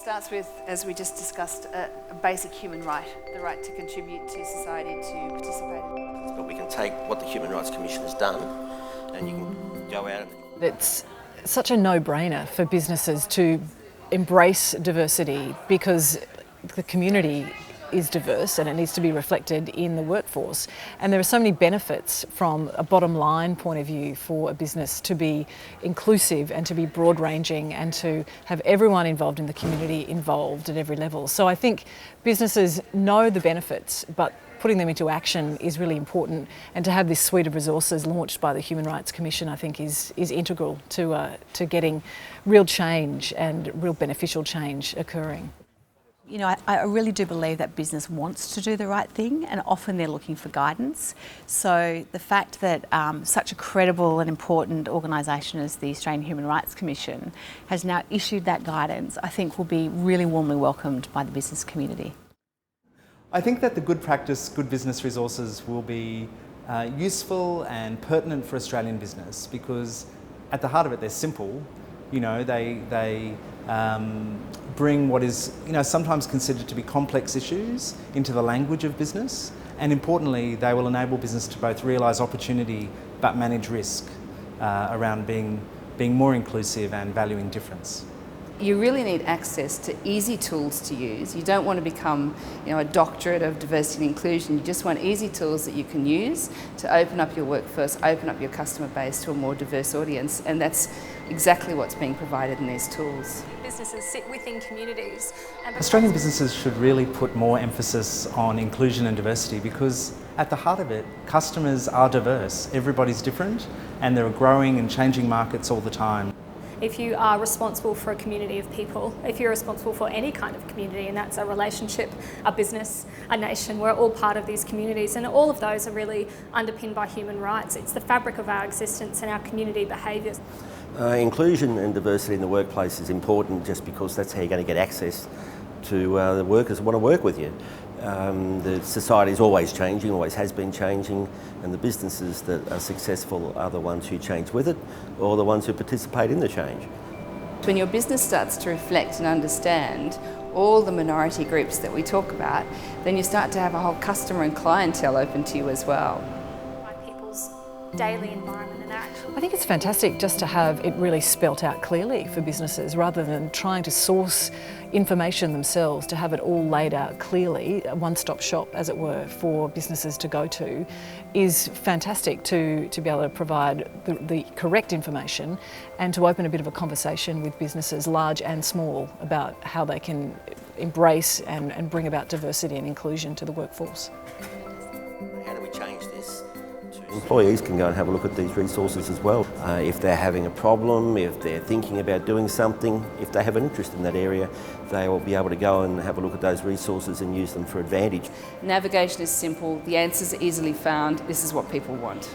starts with, as we just discussed, a basic human right, the right to contribute to society, to participate. But we can take what the Human Rights Commission has done and you can go out and... It's such a no-brainer for businesses to embrace diversity because the community is diverse and it needs to be reflected in the workforce. And there are so many benefits from a bottom line point of view for a business to be inclusive and to be broad-ranging and to have everyone involved in the community involved at every level. So I think businesses know the benefits, but putting them into action is really important, and to have this suite of resources launched by the Human Rights Commission I think is integral to getting real change and real beneficial change occurring. You know, I really do believe that business wants to do the right thing, and often they're looking for guidance. So the fact that such a credible and important organisation as the Australian Human Rights Commission has now issued that guidance, I think will be really warmly welcomed by the business community. I think that the good practice, good business resources will be useful and pertinent for Australian business, because at the heart of it they're simple. You know, they bring what is, you know, sometimes considered to be complex issues into the language of business, and importantly they will enable business to both realise opportunity but manage risk around being more inclusive and valuing difference. You really need access to easy tools to use. You don't want to become, you know, a doctorate of diversity and inclusion. You just want easy tools that you can use to open up your workforce, open up your customer base to a more diverse audience, and that's exactly what's being provided in these tools. Businesses sit within communities. Australian businesses should really put more emphasis on inclusion and diversity, because at the heart of it, customers are diverse. Everybody's different, and there are growing and changing markets all the time. If you are responsible for a community of people, if you're responsible for any kind of community, and that's a relationship, a business, a nation, we're all part of these communities, and all of those are really underpinned by human rights. It's the fabric of our existence and our community behaviours. Inclusion and diversity in the workplace is important, just because that's how you're going to get access to the workers who want to work with you. The society is always changing, always has been changing, and the businesses that are successful are the ones who change with it, or the ones who participate in the change. When your business starts to reflect and understand all the minority groups that we talk about, then you start to have a whole customer and clientele open to you as well. By people's daily environment and action. I think it's fantastic just to have it really spelt out clearly for businesses, rather than trying to source information themselves. To have it all laid out clearly, a one-stop shop as it were for businesses to go to, is fantastic to be able to provide the correct information and to open a bit of a conversation with businesses large and small about how they can embrace and bring about diversity and inclusion to the workforce. How do we change this? Employees can go and have a look at these resources as well. If they're having a problem, if they're thinking about doing something, if they have an interest in that area, they will be able to go and have a look at those resources and use them for advantage. Navigation is simple, the answers are easily found, this is what people want.